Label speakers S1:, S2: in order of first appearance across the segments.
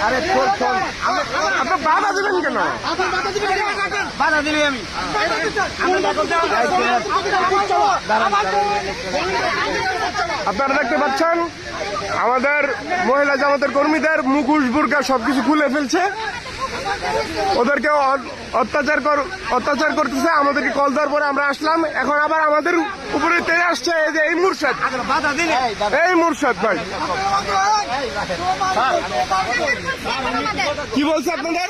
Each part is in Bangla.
S1: আরে আপনার বাধা দিবেন কেন? বাধা দিলে আমি আপনারা দেখতে পাচ্ছেন আমাদের মহিলা জামাতের কর্মীদের মুখোশ বুরকা সবকিছু খুলে ফেলছে, ওদেরকে অত্যাচার করতেছে। আমাদেরকে কল দেওয়ার পরে আমরা আসলাম, এখন আবার আমাদের উপরে তেড়ে আসছে এই যে এই মুরশাদ, এই মুরশাদ ভাই কি বলছে আপনাদের?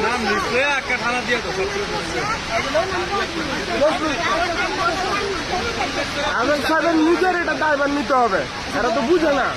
S2: নাম লিখলে একটা থানা দিয়ে তো
S1: আজম সাহেবের নিজের এটা দায়ভার নিতে হবে, এরা তো বুঝে না।